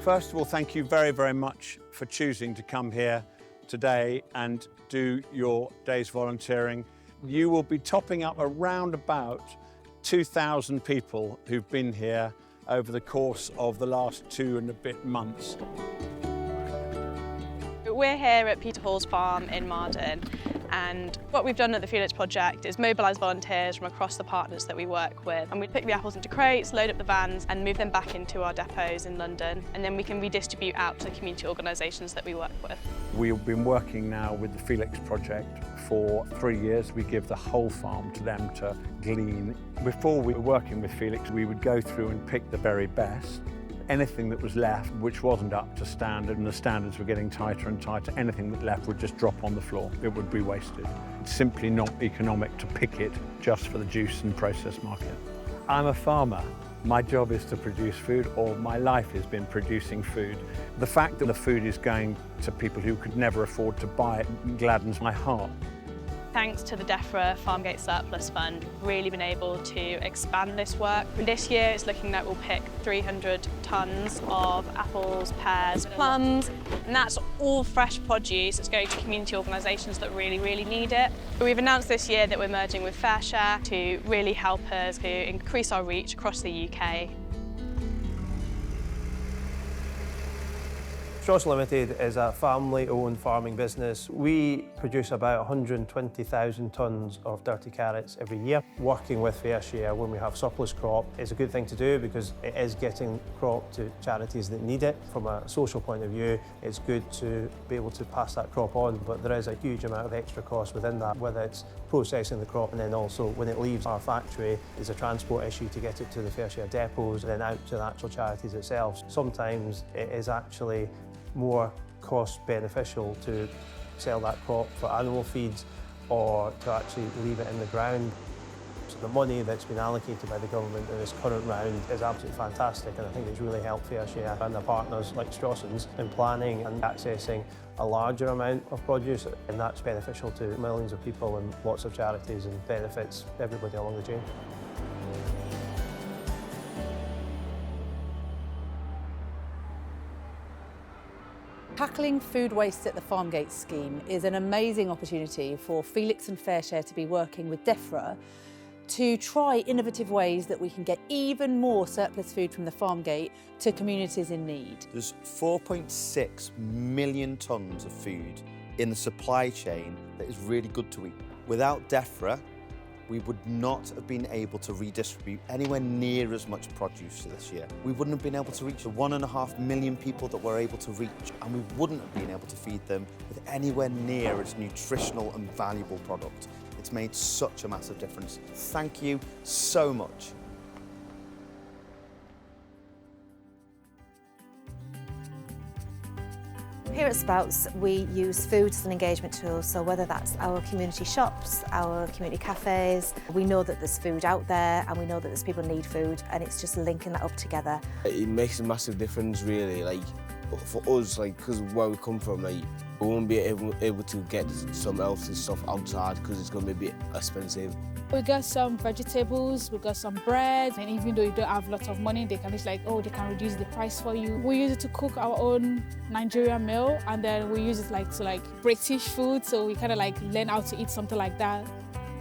First of all, thank you very, very much for choosing to come here today and do your day's volunteering. You will be topping up around about 2,000 people who've been here over the course of the last 2 and a bit months. We're here at Peter Hall's farm in Marden, and what we've done at the Felix project is mobilise volunteers from across the partners that we work with, and we pick the apples into crates, load up the vans and move them back into our depots in London, and then we can redistribute out to the community organisations that we work with. We've been working now with the Felix project for 3 years. We give the whole farm to them to glean. Before we were working with Felix, we would go through and pick the very best. Anything that was left which wasn't up to standard, and the standards were getting tighter and tighter, anything that left would just drop on the floor. It would be wasted. It's simply not economic to pick it just for the juice and process market. I'm a farmer. My job is to produce food, or my life has been producing food. The fact that the food is going to people who could never afford to buy it gladdens my heart. Thanks to the DEFRA Farmgate Surplus Fund, we've really been able to expand this work. This year it's looking like we'll pick 300 tonnes of apples, pears, plums, and that's all fresh produce. It's going to community organisations that really, really need it. We've announced this year that we're merging with FareShare to really help us to increase our reach across the UK. Strauss Limited is a family-owned farming business. We produce about 120,000 tonnes of dirty carrots every year. Working with FareShare when we have surplus crop is a good thing to do because it is getting crop to charities that need it. From a social point of view, it's good to be able to pass that crop on, but there is a huge amount of extra cost within that, whether it's processing the crop and then also when it leaves our factory, there's a transport issue to get it to the FareShare depots and then out to the actual charities itself. Sometimes it is actually more cost beneficial to sell that crop for animal feeds or to actually leave it in the ground. So the money that's been allocated by the government in this current round is absolutely fantastic, and I think it's really helped FareShare and their partners like Strawson's in planning and accessing a larger amount of produce, and that's beneficial to millions of people and lots of charities and benefits everybody along the chain. Tackling food waste at the Farmgate scheme is an amazing opportunity for Felix and FareShare to be working with DEFRA to try innovative ways that we can get even more surplus food from the Farmgate to communities in need. There's 4.6 million tonnes of food in the supply chain that is really good to eat. Without DEFRA, we would not have been able to redistribute anywhere near as much produce this year. We wouldn't have been able to reach the 1.5 million people that we're able to reach, and we wouldn't have been able to feed them with anywhere near as nutritional and valuable product. It's made such a massive difference. Thank you so much. Here at Sprouts, we use food as an engagement tool, so whether that's our community shops, our community cafes, we know that there's food out there and we know that there's people who need food, and it's just linking that up together. It makes a massive difference really, like for us, like because where we come from, like we won't be able to get some healthy stuff outside because it's going to be a bit expensive. We got some vegetables, we got some bread, and even though you don't have lots of money, they can just they can reduce the price for you. We use it to cook our own Nigerian meal, and then we use it to British food, so we kind of learn how to eat something like that.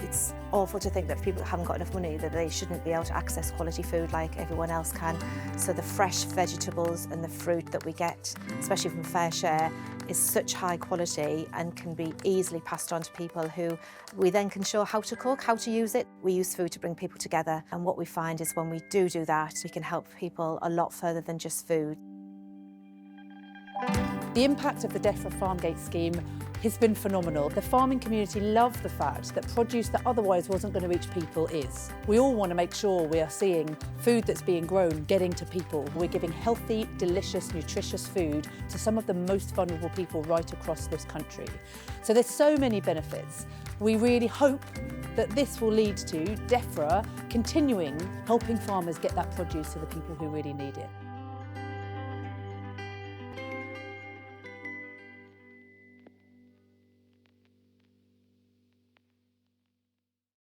It's awful to think that people haven't got enough money, that they shouldn't be able to access quality food like everyone else can. So the fresh vegetables and the fruit that we get, especially from FareShare, is such high quality and can be easily passed on to people who we then can show how to cook, how to use it. We use food to bring people together, and what we find is when we do that, we can help people a lot further than just food. The impact of the DEFRA Farmgate scheme has been phenomenal. The farming community love the fact that produce that otherwise wasn't going to reach people is. We all want to make sure we are seeing food that's being grown getting to people. We're giving healthy, delicious, nutritious food to some of the most vulnerable people right across this country. So there's so many benefits. We really hope that this will lead to DEFRA continuing helping farmers get that produce to the people who really need it.